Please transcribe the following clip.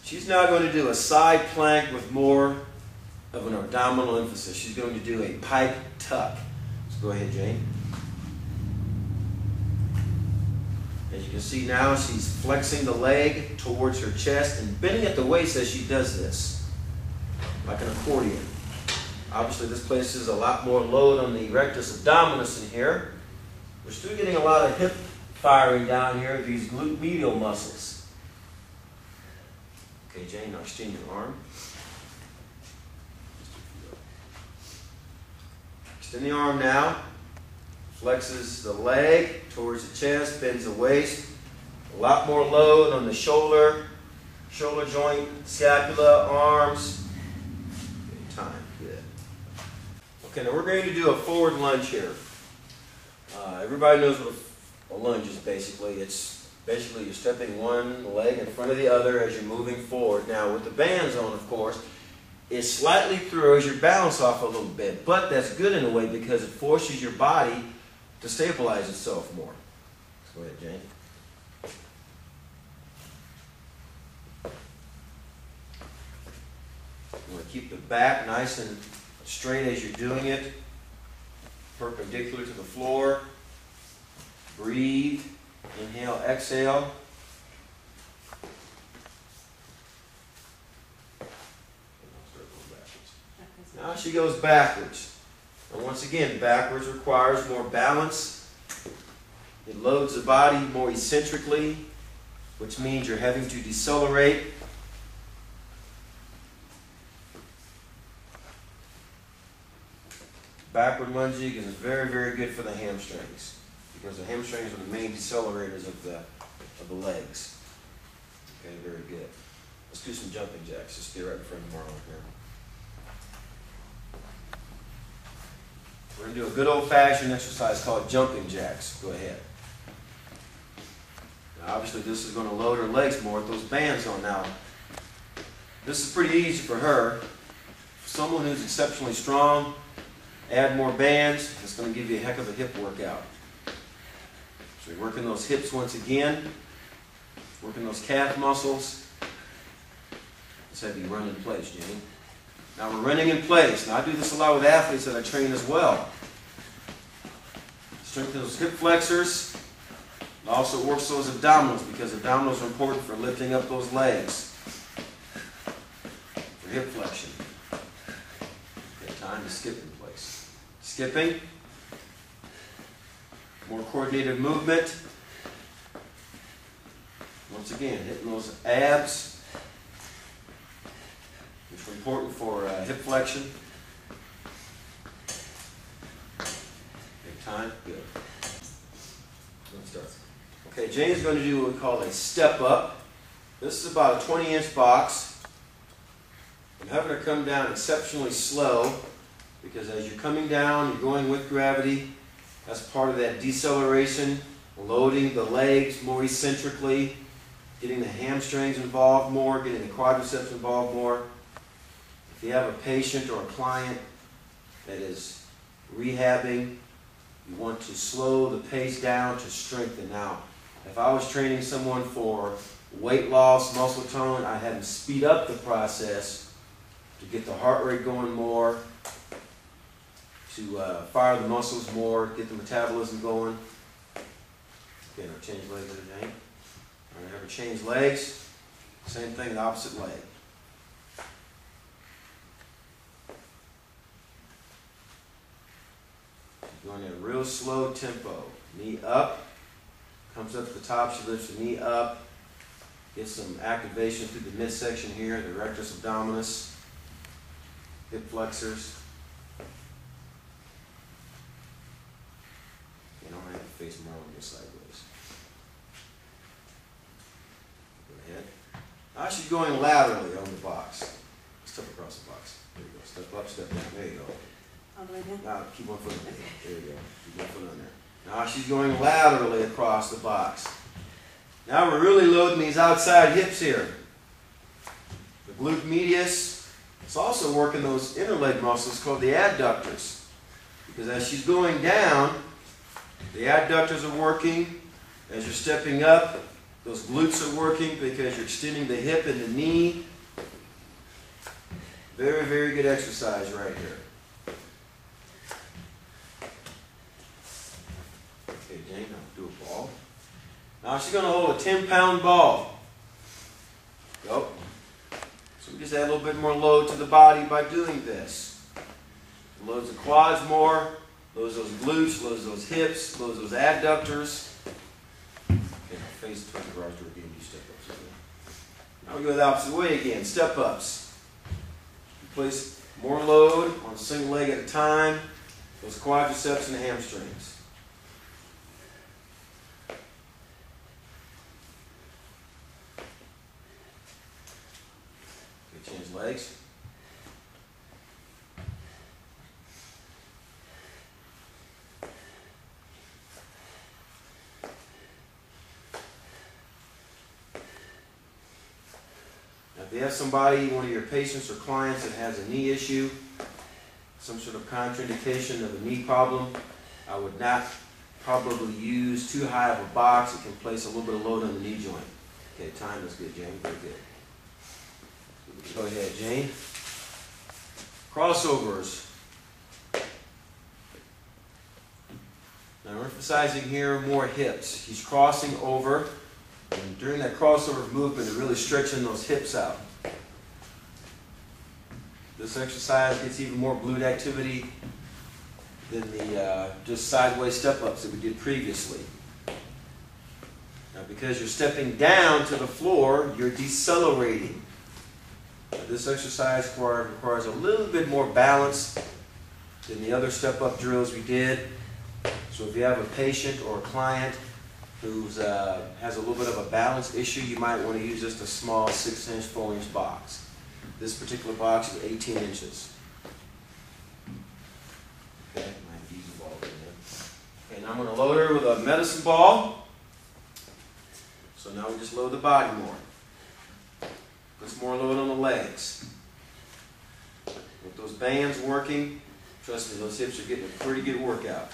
She's now going to do a side plank with more of an abdominal emphasis. She's going to do a pike tuck. So go ahead, Jane. As you can see now, she's flexing the leg towards her chest and bending at the waist as she does this, like an accordion. Obviously, this places a lot more load on the rectus abdominis in here. We're still getting a lot of hip firing down here, these glute medial muscles. Okay, Jane, now extend your arm. Extend the arm now. Flexes the leg towards the chest, bends the waist. A lot more load on the shoulder joint, scapula, arms. Okay, time, good. Okay, now we're going to do a forward lunge here. Everybody knows what a lunge is basically. It's basically you're stepping one leg in front of the other as you're moving forward. Now with the bands on, of course, it slightly throws your balance off a little bit, but that's good in a way because it forces your body to stabilize itself more. Go ahead, Jane. You want to keep the back nice and straight as you're doing it, perpendicular to the floor. Breathe. Inhale, exhale. Now she goes backwards. And once again, backwards requires more balance. It loads the body more eccentrically, which means you're having to decelerate. Backward lunging is very, very good for the hamstrings because the hamstrings are the main decelerators of the legs. Okay, very good. Let's do some jumping jacks. Just get right in front of Marlon here. We're going to do a good old-fashioned exercise called jumping jacks. Go ahead. Now, obviously, this is going to load her legs more with those bands on. Now, this is pretty easy for her. For someone who's exceptionally strong, add more bands. It's going to give you a heck of a hip workout. So you're working those hips once again, working those calf muscles. Let's have you run in place, Jenny. Now we're running in place. Now I do this a lot with athletes that I train as well. Strengthen those hip flexors. It also works those abdominals because abdominals are important for lifting up those legs for hip flexion. Okay, time to skip in place. Skipping. More coordinated movement. Once again, hitting those abs, which are important for hip flexion. Take time. Good. Let's start. Okay, Jane's going to do what we call a step up. This is about a 20-inch box. I'm having her come down exceptionally slow because as you're coming down, you're going with gravity. That's part of that deceleration, loading the legs more eccentrically, getting the hamstrings involved more, getting the quadriceps involved more. If you have a patient or a client that is rehabbing, you want to slow the pace down to strengthen. Now, if I was training someone for weight loss, muscle tone, I'd have them speed up the process to get the heart rate going more, to fire the muscles more, get the metabolism going. Okay, now change legs again. All right, have her change legs. Same thing, the opposite leg. Going at a real slow tempo. Knee up. Comes up to the top, she lifts the knee up. Get some activation through the midsection here, the rectus abdominis, hip flexors. You don't have to face more on your sideways. Go ahead. Now she's going laterally on the box. Step across the box. There you go. Step up, step down. There you go. All the way down? Now keep one foot on there. There you go. Keep one foot on there. Now she's going laterally across the box. Now we're really loading these outside hips here. The glute medius. It's also working those inner leg muscles called the adductors. Because as she's going down, the adductors are working. As you're stepping up, Those glutes are working because you're extending the hip and the knee. Very, very good exercise right here. Okay, Jane, now do a ball. Now she's going to hold a 10-pound ball. Go. So we just add a little bit more load to the body by doing this. Loads the quads more, loads those glutes, loads those hips, loads those adductors. Okay, now face towards the garage door again, do step-ups again. Now we go the opposite way again, step-ups. Place more load on a single leg at a time, those quadriceps and hamstrings. Okay, change legs. If you have somebody, one of your patients or clients that has a knee issue, some sort of contraindication of a knee problem, I would not probably use too high of a box. It can place a little bit of load on the knee joint. Okay, time is good, Jane. Very good. Go ahead, Jane. Crossovers. Now we're emphasizing here more hips. He's crossing over. And during that crossover movement, you're really stretching those hips out. This exercise gets even more glute activity than the just sideways step-ups that we did previously. Now, because you're stepping down to the floor, you're decelerating. Now, this exercise requires a little bit more balance than the other step-up drills we did. So if you have a patient or a client who has a little bit of a balance issue, you might want to use just a small 6-inch, 4-inch box. This particular box is 18 inches. Okay, might use the ball in there. Okay, now I'm going to load her with a medicine ball. So now we just load the body more. Put some more load on the legs. With those bands working, trust me, those hips are getting a pretty good workout.